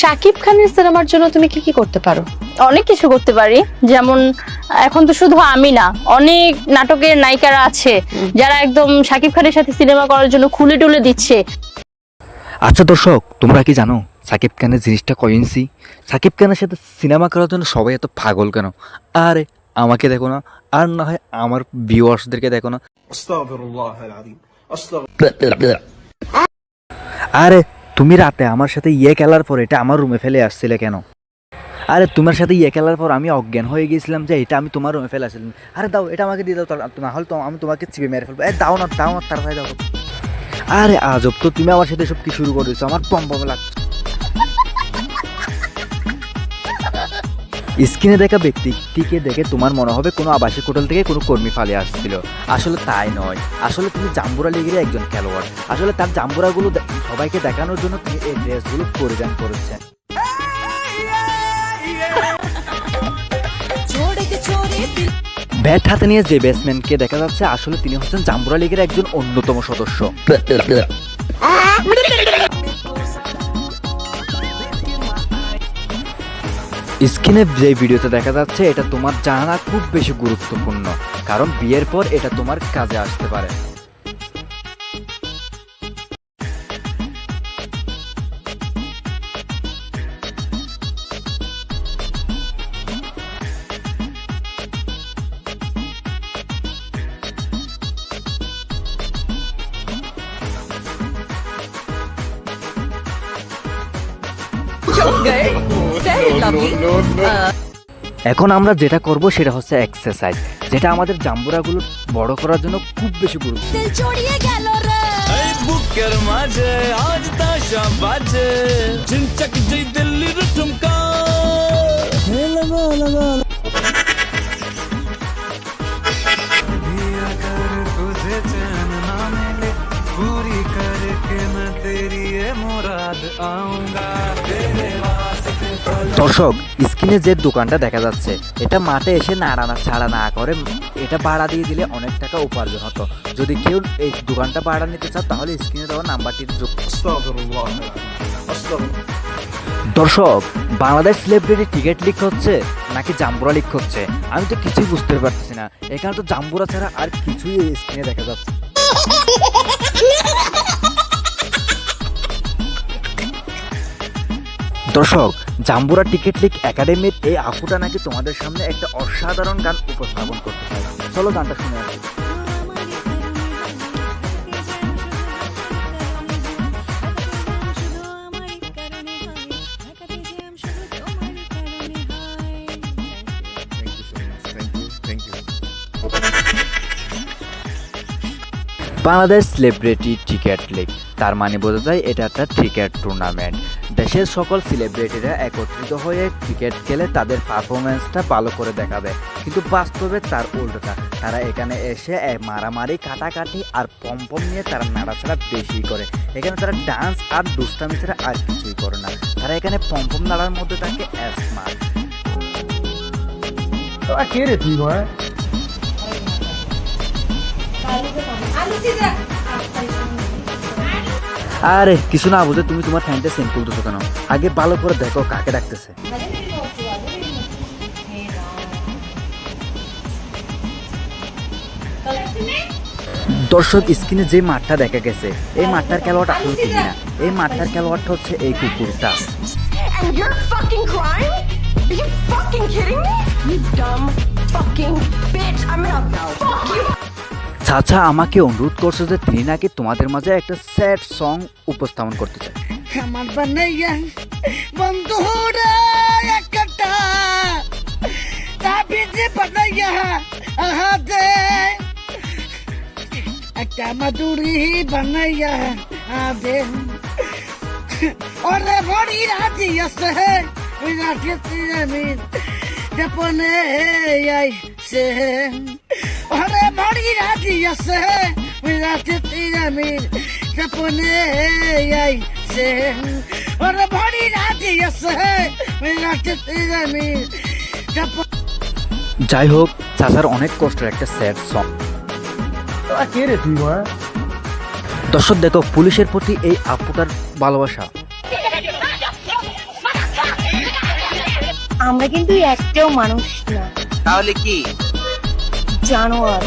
শাকিব খানের সিনেমার জন্য তুমি কি কি করতে পারো? অনেক কিছু করতে পারি, যেমন এখন তো শুধু আমি না, অনেক নাটকের নায়িকারা আছে যারা একদম শাকিব খানের সাথে সিনেমা করার জন্য খুলে টুলে দিচ্ছে। আচ্ছা দর্শক, তোমরা কি জানো সাকিব খানের জিনিসটা কয়েন্সি? সাকিব খানের সাথে সিনেমা করার জন্য সবাই এত পাগল কেন? আরে আমাকে দেখো না, আর না হয় আমার ভিউয়ার্সদেরকে দেখো না। আরে তুমি রাতে আমার সাথে খেলার পর এটা আমার রুমে ফেলে আসছিলে কেন? আরে তোমার সাথে খেলার পর আমি অজ্ঞান হয়ে গিয়েছিলাম যে এটা আমি তোমার রুমে ফেলে আসছিলাম। আরে দাও, এটা আমাকে দিয়ে দাও, না হলে তো আমি তোমাকে চিপে মেরে ফেলবো। দাও না তাড়াতাড়ি দাও। আরে আজব তো, তুমি আমার সাথে সব কি শুরু করে দিচ্ছ? আমার পম্পম লাগছে। স্ক্রিনে দেখা ব্যক্তিটিকে দেখে তোমার মনে হবে কোনো আবাসিক হোটেল থেকে কোনো কর্মী ফালে আসছিল। আসলে তাই নয়, আসলে তুমি জাম্বুরা লিগের একজন খেলোয়াড়। আসলে তার জাম্বুরাগুলো সবাইকে দেখানোর জন্য তিনি এই ড্রেসগুলো পরিধান করেছেন। ব্যাট হাতে নিয়ে যে ব্যাটসম্যানকে দেখা যাচ্ছে, আসলে তিনি হচ্ছেন জাম্বুরা লিগের একজন অন্যতম সদস্য। স্ক্রিনে যে ভিডিওতে দেখা যাচ্ছে, এটা তোমার জানা খুব বেশি গুরুত্বপূর্ণ, কারণ বিয়ের পর এটা তোমার কাজে আসতে পারে। এখন আমরা যেটা করব সেটা হচ্ছে এক্সারসাইজ, যেটা আমাদের জাম্বুরাগুলো বড় করার জন্য খুব বেশি গুরুত্বপূর্ণ। দর্শক, স্ক্রিনে যে দোকানটা দেখা যাচ্ছে, এটা মাঠে এসে নাড়ানা ছাড়া না করে এটা ভাড়া দিয়ে দিলে অনেক টাকা উপার্জন হতো। যদি কেউ এই দোকানটা ভাড়া নিতে চাও তাহলে স্ক্রিনে দেওয়া নাম্বারটি যোগ। দর্শক, বাংলাদেশ সেলিব্রিটি টিকিট লিক হচ্ছে নাকি জাম্বুরা লিক হচ্ছে, আমি তো কিছুই বুঝতে পারতেছি না। এখানে তো জাম্বুরা ছাড়া আর কিছুই স্ক্রিনে দেখা যাচ্ছে। দর্শক, জাম্বুরা টিকিট লিক একাডেমির এই আপুটা নাকি তোমাদের সামনে একটা অসাধারণ গান উপস্থাপন করতে চায়। চলো গানটা শুনে আসি। বাংলাদেশ সেলিব্রিটি টিকিট লিগ, তার মানে বোঝা যায় এটা একটা ক্রিকেট টুর্নামেন্ট। দেশের সকল সেলিব্রিটিরা একত্রিত হয়ে ক্রিকেট খেলে তাদের পারফরমেন্সটা ভালো করে দেখাবে, কিন্তু বাস্তবে তার উল্টোটা। তারা এখানে এসে মারামারি, কাটাকাটি আর পম্পম নিয়ে তারা নাড়াচাড়া বেশি করে। এখানে তারা ডান্স আর দুষ্টামি ছাড়া আর কিছুই করে না। তারা এখানে পম্পম নাড়ার মধ্যে থাকে স্মার্ট। আরে কিছু না বুঝে তুমি তোমার ফ্যানটা সেন্ড করতেছো কেন? আগে ভালো করে দেখো কাকে ডাকতেছে। দর্শক, স্ক্রিনে যে মাঠটা দেখা গেছে, এই মাঠটার খেলোয়াড় আসলে তুমি না, এই মাঠটার খেলোয়াড়টা হচ্ছে এই কুকুরটা। চাচা আমাকে অনুরোধ করছে যে তিনি নাকি তোমাদের মাঝে একটা স্যাড সং উপস্থাপন করতে চায়। আমার বানাইয়া বন্ধুরা একটা তাবিজে বানাইয়া আহাদে একটা মাদুরি বানাইয়া আদে ওরে বড়ি রাজি আছে রাজি আমি japone ai se ore body rati ase mirate tirami japone ai se ore body rati ase mirate tirami যাই হোক, চাচার অনেক কষ্টের একটা স্যাড সং। দর্শক দেখো, পুলিশের প্রতি এই আপুটার ভালোবাসা। আমরা কিন্তু একটাও মানুষ না, তাহলে কি? জানোয়ার।